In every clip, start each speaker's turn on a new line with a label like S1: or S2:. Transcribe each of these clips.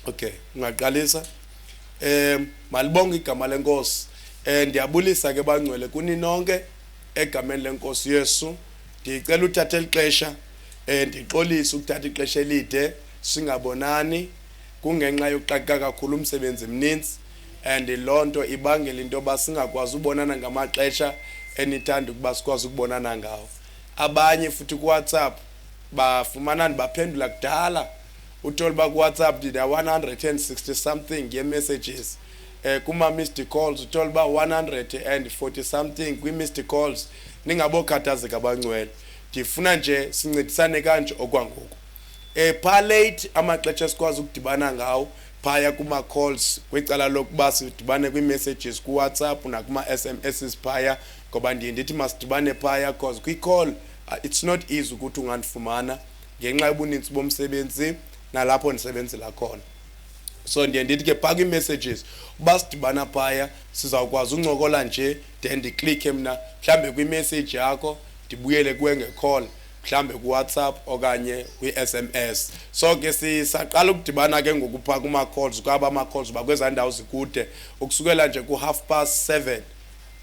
S1: Okay, ngaqalisa malibonga igama lenkosi. Ndiyabulisa ke bangcwele kuni nonke egameni lenkosi Yesu. Ndicela uthathe ixesha ndixolisa ukuthatha ixesha elide singabonani kungenxa yokuxaka kakhulu umsebenzi emininzi and lonto ibangela into ba singakwazi ubonana ngamaxesha enithanda ukuba sikwazi ukubonana ngawo. Abanye futhi ku WhatsApp bafumana baphendula kudala utolba ku WhatsApp did 160 something nge messages kuma missed calls utolba 140 something kwi missed calls. Ningabokhathazeka abangcwele ndifuna nje sincedisane kanje okwangoku pha late amaxesha esikwazi ukudibana ngawo phaya kuma calls kwicala lokuba sidibane kwi messages ku WhatsApp nakuma SMS phaya ngoba ndithi masidibane phaya because kwi call it's not easy ukuthi ungandifumana ngenxa yobuninzi bomsebenzi nalapho nisebenzela khona. So ndithi ke phaka i-messages uba sidibana phaya sizawukwazi uncokola nje then ndiclicke mina mhlambe kwi-message yakho ndibuyele kuwe nge-call mhlambe ku WhatsApp okanye kwi-SMS. So ke sisaqala ukudibana ke ngokupha kuma calls kwaba ama calls bakweza ndawo zikude ukusukela nje ku 7:30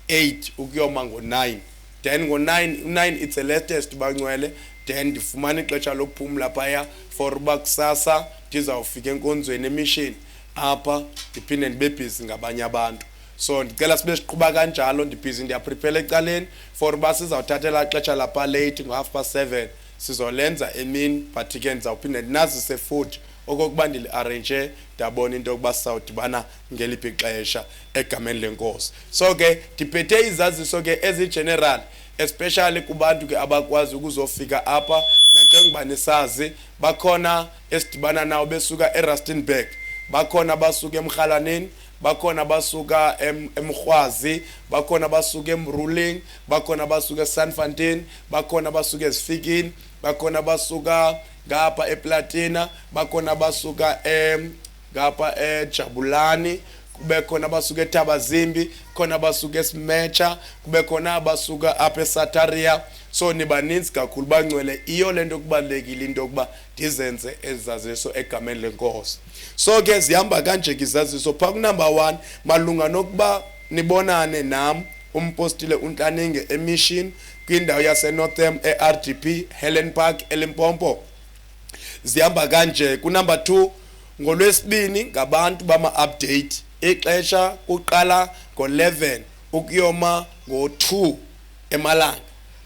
S1: 8 ukuyoma ngo9 then ngo9 it's the latest bangcwele then ndifumana ixesha lokuphumula phaya for uba kusasa ndizawufika enkonzweni emission apha ndiphinde ndibe busy ngabanye abantu. So ndicela sibe siqhuba kanjalo ndibhizi ndiyaprepare ecaleni for uba sizawuthathela ixesha lapha late ngo 7:30 sizolenza emini but ke ndizawuphinda ndinazise futhi okokuba ndili-arrange ndabona into yokuba sizawudibana ngeliphi ixesha egameni lenkosi. So ke ndiphethe izaziso ke ezi-general especially kubantu ke abakwazi ukuzofika apha nanjengoba nisazi bakhona esidibana nawo besuka eRustenburg, bakhona basuka eMrhalaneni, bakhona basuka eMrhwazi, bakhona basuka eMruling, bakhona basuka eSandfontein, bakhona basuka eZifikini, bakhona basuka ngapha ePlatina, bakhona basuka ngapha eJabulani, kube khona basuka eThabazimbi, khona basuka eSimecha, kube khona basuka apha eSataria. So nibaninzi kakhulu bangcwele iyo lento kubalekile into yokuba ndizenze ezaziso egameni lenkosi. So ke zihamba kanje izaziso pha ku number 1 malunga nokuba nibonane nam umpostile uNtlaninge emission kwindawo yase Northam eRDP Helen Park eLimpopo. Zihamba kanje ku number 2 ngolwesibini ngabantu bama update ixesha kuqala ngo11 ukuyoma ngo2 emalanga.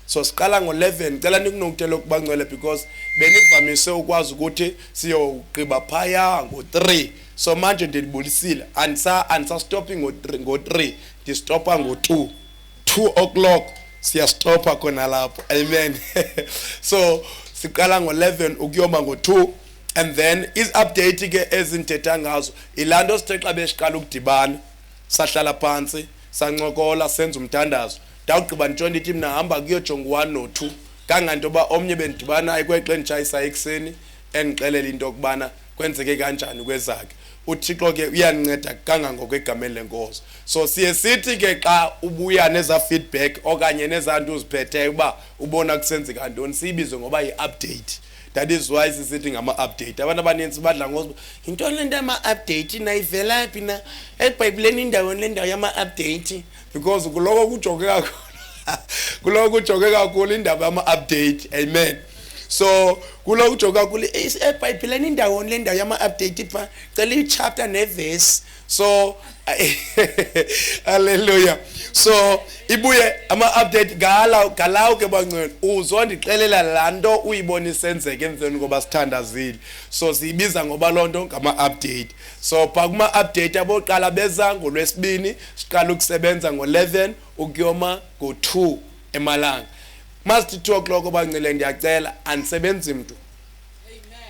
S1: So siqala ngo11 ngicela nikunokutela ukubangcwele because benivamise ukwazi ukuthi siyogqiba phaya ngo3. So manje ndilibulisile ansa stopping ngo3 ndistopa ngo2 o'clock siya stopa khona lapho. Amen. So siqala ngo11 ukuyoma ngo2 and then is update ke ezinthetha ngazo ilando sithe besiqala ukudibana sahlala phansi sancokola senza umthandazo ndawugqiba ntshonto ithi mina hamba kuyojonga 1 no2 kanganto ba omnye bendibana ayikwexe nditshayisa ekseni endixelela into okubana kwenzeke kanjani kwezakhe. uThixo ke uyanceda kangangoko egameni lenkosi. So siye sithi ke xa ubuya neza feedback okanye nezantu uziphetheyo uba ubona kusenzeka ntoni siyibize ngoba yi-update. That is why sisithi ngama-update. Abantu abaninzi badla ngoba into lento yama-update nayivela phi na eBhayibhelini indawo lendawo yama-update because kuloko kujoke kakhulu kuloko kujoke kakhulu indaba yama-update. Amen. So kuloko kujoke kakhulu eBhayibhelini indawo lendawo yama-update pha cela i-chapter ne-verse. So hallelujah. So ibuye ama-update galawo ke bangcwele uzondixelela lanto uyibona isenzeke emveni ngoba sithandazile. So siyibiza ngoba lonto ngama-update. So pha kuma-update aboqala beza ngolwesibini siqala ukusebenza ngo11 ukuyoma ngo2 emalanga. Must 2 o'clock bangcwele ndiyacela anisebenzi mntu.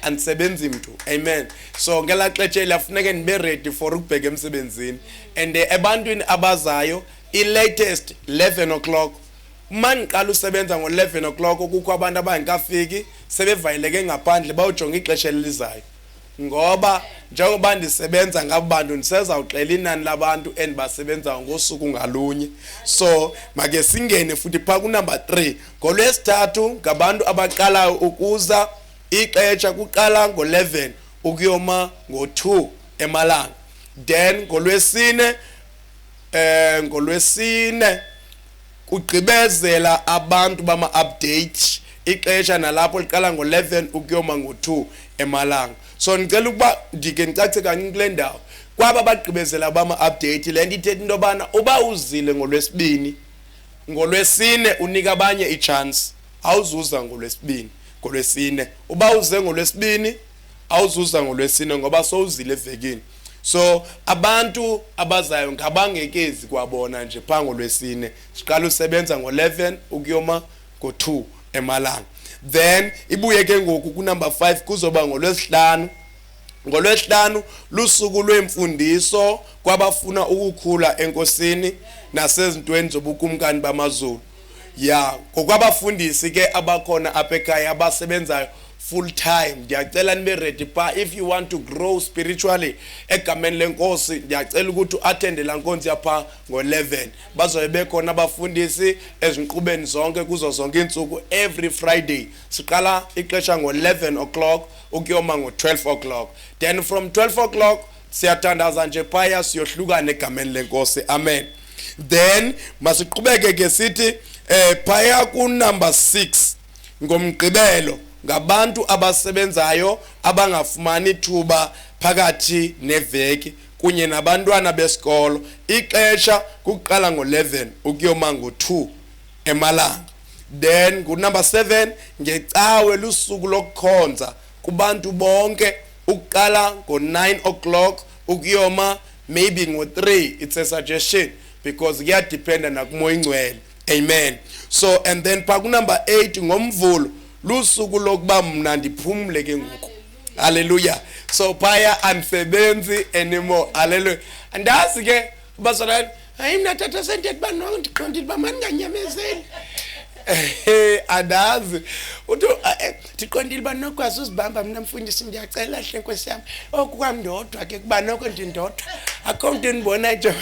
S1: Ansebenzi mntu. Amen. So ngela xesha lafuneke nibe ready for ukubheka emsebenzini and ebantwini abazayo i-latest 11 o'clock maniqala usebenza ngo11 o'clock kukho abantu abangekafiki sebevayeleke ngaphandle bawujonga ixesha elizayo ngoba njengoba ndisebenza ngabantu ndisezawuxela inani labantu endibasebenza ngosuku ngalunye. So make singene futhi pha ku number 3 ngolwesithathu ngabantu abaqala ukuza ixesha kuqala ngo11 ukuyoma ngo2 emalanga. Then ngolwesine kugqibezela abantu bama update ixesha nalapho liqala ngo11 ukuyoma ngo2 emalanga. So ngicela ukuba ndike ngicace kanye kule ndawo kwaba bagqibezela bama update lento ithethe into bana uba uzile ngolwesine unika abanye ichance awuzuza ngolwesine uba uze ngolwesibini awuzuza ngolwesine ngoba sowuzile evekini. So abantu abazayo ngabangekezi kwabona nje phango lwesine siqala usebenza ngo11 ukuyoma ngo2 emalanga. Then ibuye ke ngoku ku number 5 kuzoba ngolwesihlanu. Ngolwesihlanu lusuku lwemfundiso kwabafuna ukukhula enkosini nasezintweni zobukumkani bamaZulu. Ngokwabafundisi ke abakhona apha ekhaya abasebenzayo full time ndiyacela nibe ready pa if you want to grow spiritually egameni lenkosi ndiyacela ukuthi uattend la nkonzo yapha ngo11 bazobe bekhona abafundisi ezinqubeni zonke kuzo zonke insuku every Friday siqala ixesha ngo11 o'clock ukuyoma ngo12 o'clock. Then from 12 o'clock siyathandaza nje phaya siyohlukana egameni lenkosi. Amen. Then masiqhubeke ke sithi phaya ku number 6 ngomgqibelo ngabantu abasebenzayo abangafumani thuba phakathi neveki kunye nabantwana besikolo ixesha kuqala ngo11 ukuyoma ngo2 emalanga. Then ku number 7 ngecawe lusuku lokukhonza kubantu bonke uqala ngo9 o'clock ukuyoma maybe ngo3. It's a suggestion because kuyadependa nakumoya ingcwele. Amen. So and then pa ku number 8 ngomvulo lusuku lokuba mna ndiphumle ke ngoku. Hallelujah. So phaya andisebenzi anymore. Hallelujah. Andazi ke bazalwane hayi mina tata sente kuba no ndiqondile ba mani nganyamezeli. Andazi uthi ndiqondile ba nokwazi uzibamba mina mfundisi ndiyacela hle Nkosi yami okukwamndodwa ke kuba noko ndindodwa akho into ndibona nje.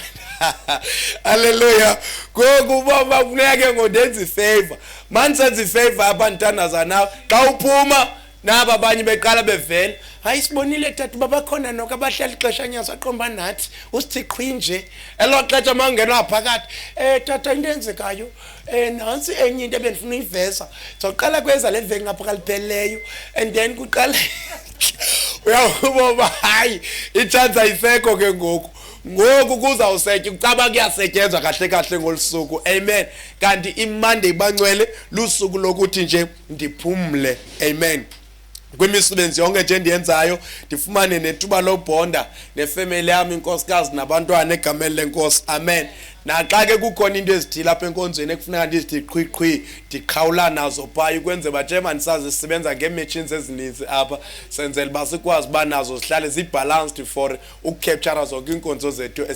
S1: Hallelujah. Ngoku baba kufuneka ngondenza ifavor manje senza ifavor abantanaza nawe xa uphuma naba abanye beqala bevela hayi sibonile tata babakhona noko abahlala ixesha nyaza aqomba nathi usithiqhwi nje elo xesha mangena phakathi tata into enzekayo nansi enye into ebendifuna uyiveza soqala kweza le veki ngapha kalipheleleyo and then kuqala uyawuboba hayi ichanza ayisekho ke ngoku kuzawusetya kucaba kuyasetyenzwa kahle ngolusuku. Amen. Kanti iMonday bangcwele lusuku lokuthi nje ndiphumle. Amen. Kwimisebenzi yonke nje ndiyenzayo ndifumane nethuba lobonda nefamily yami inkosikazi nabantwana egameni lenkosi. Amen. Naxa ke kukhona into ezithile apha enkonzweni ekufuneka ndizithi qhwiqhwi ndiqhawula nazo phaya ukwenze bajema ndisazi sisebenza ngeemachines ezininzi apha senzele basikwazi ba nazo sihlale zibalanced for ukucapture zonke inkonzo zethu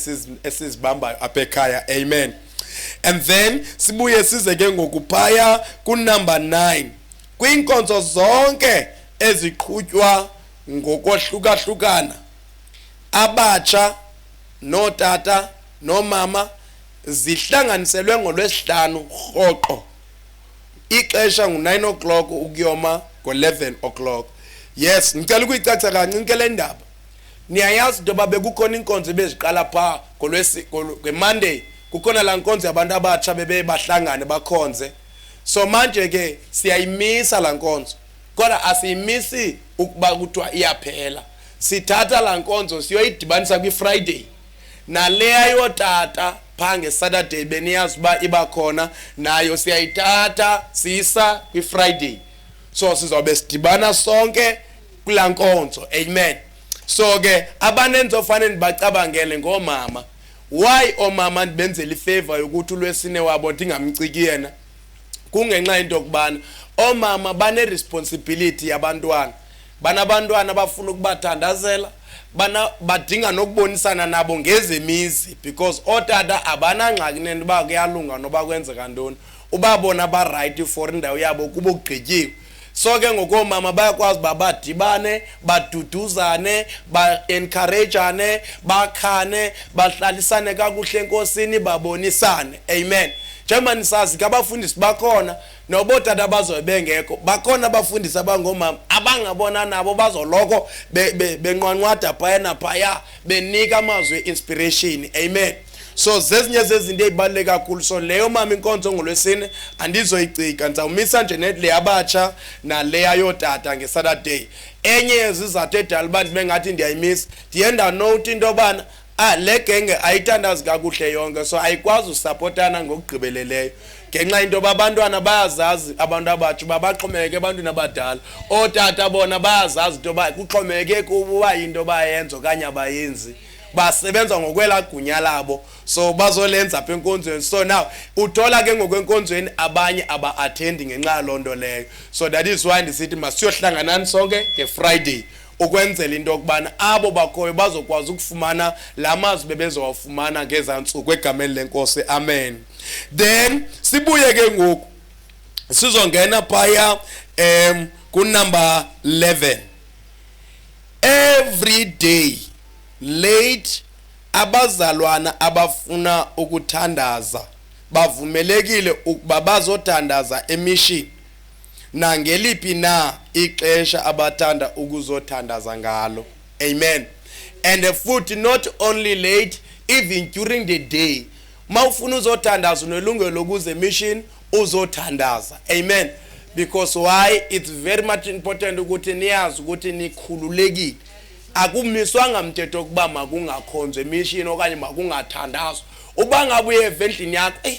S1: esizibambayo apha ekhaya. Amen. And then sibuye size ke ngokuphaya ku number 9 kwinkonzo zonke eziqhutywa ngokohlukahlukana abatsha notata nomama zihlanganiselwe ngolwesihlanu rhoqo ixesha ngo9 o'clock ukuyoma ngo11 o'clock. Yes, ngicela ukuyicaca kancinci le ndaba. Niyayazi ndoba bekukhona inkonzo beziqala pha ngeMonday kukhona la nkonzo yabantu abatsha bebe bahlangane bakhonze. So manje ke siyayimisa la nkonzo kodwa asiyimisi ukuba kuthiwa iyaphela. Sithatha la nkonzo siyoyidibanisa kwiFriday naleya yotata phange Saturday beniyazi uba iba khona nayo siyayithatha sisa kwiFriday. So sizobe sidibana sonke kula nkonzo. Amen. So ke abanenzo fanele bacabangele ngomama. Why omama ndibenzela ifavor yokuthi uLwesine wabo ndingamciki yena? Kungenxa into kubana omama bane responsibility yabantwana. Banabantwana abafuna ukubathandazela, badinga nokubonisana nabo ngezemizi because otata abanangxaki nendoba kuyalunga noba kwenzeka ntoni. Ubabona ba right for indawo yabo kuba ugqityiwe. So ke ngokomama bayakwazi babadibane, baduduzane, ba-encourageane, bakhane, bahlalisane kakuhle enkosini, babonisane. Amen. Njengoba nisazi ke abafundisi bakhona nobotata bazobengekho bakhona abafundisi abangomama abangabona nabo bazoloko benqwanqwada phaya naphaya benika amazwi inspiration. Amen. So zezinye zezinto ezibaluleke kakhulu. So leyo mama inkonzo ngolwesine andizoyicika, ndizawumisa nje le abatsha naleya yotata ngeSaturday. Enye yezizathu edala abantu bengathi ndiyayimisa, ndiyenda note into yobana le genge ayithandazi kakuhle yonke, so ayikwazi usupportana ngokugqibeleleyo ngenxa into babantwana bayazazi abantu abatsha babaxhomekeke ebantwini abadala. Otata bona bayazazi into ba kuxhomekeke kuba into bayenza okanye abayenzi, basebenza ngokwela gunya labo, so bazolenza apha enkonzweni. So now uthola ke ngokwenkonzweni abanye aba-attend ngenxa lonto leyo. So that is why ndisithi masiyohlanganani sonke ngeFriday ukwenzela into yokubana abo bakhoyo bazokwazi ukufumana la mazwi bebezowafumana ngezantsuku egameni lenkosi. Amen. Then sibuye ke ngoku sizongena phaya ku-number 11. Every day late abazalwana abafuna ukuthandaza bavumelekile ukuba bazothandaza emission nangeliphi na ixesha abathanda ukuzothandaza ngalo. Amen. And futhi not only late, even during the day mawufuna uzothandaza unelungelo lokuze mission uzothandaza. Amen. Because why? It's very much important ukuthi niyazi ukuthi nikhululekile. Akumiswanga mthetho kuba makungakhonzwe emission okanye makungathandazwa. Uba ngabe uye eventini yakho,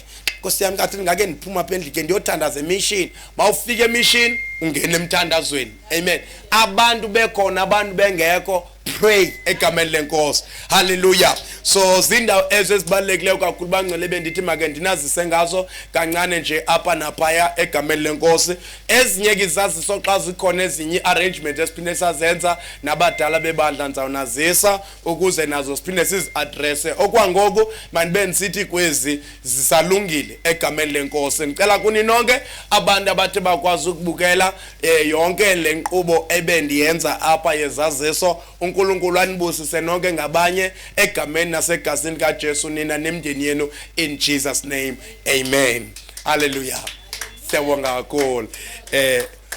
S1: Nkosi yami kathi ngake ndiphuma apha endlini ke ndiyothandaza emission, mawufika emission ungena emthandazweni. Amen. Abantu bekhona abantu bengekho, pray egameni lenkosi. Hallelujah. So zindawo ezibalekile kakhulu bangcwele bendithi make ndinazise ngazo kancane nje apha naphaya egameni lenkosi. Ezinye izaziso xa zikhona ezinye arrangement esiphinde sazenza nabadala bebandla nzawunazisa ukuze nazo siphinde sizi-address. Okwangoku manibe ndisithi kwezi zisalungile egameni lenkosi. Ngicela kuni nonke abantu abathi bakwazi ukubukela yonke le nkqubo ebendiyenza apha yezaziso. uNkulunkulu anibusise nonke ngabanye egameni nasegazini kaJesu nina nemndeni yenu in Jesus name. Amen. Hallelujah. Siyabonga kakhulu.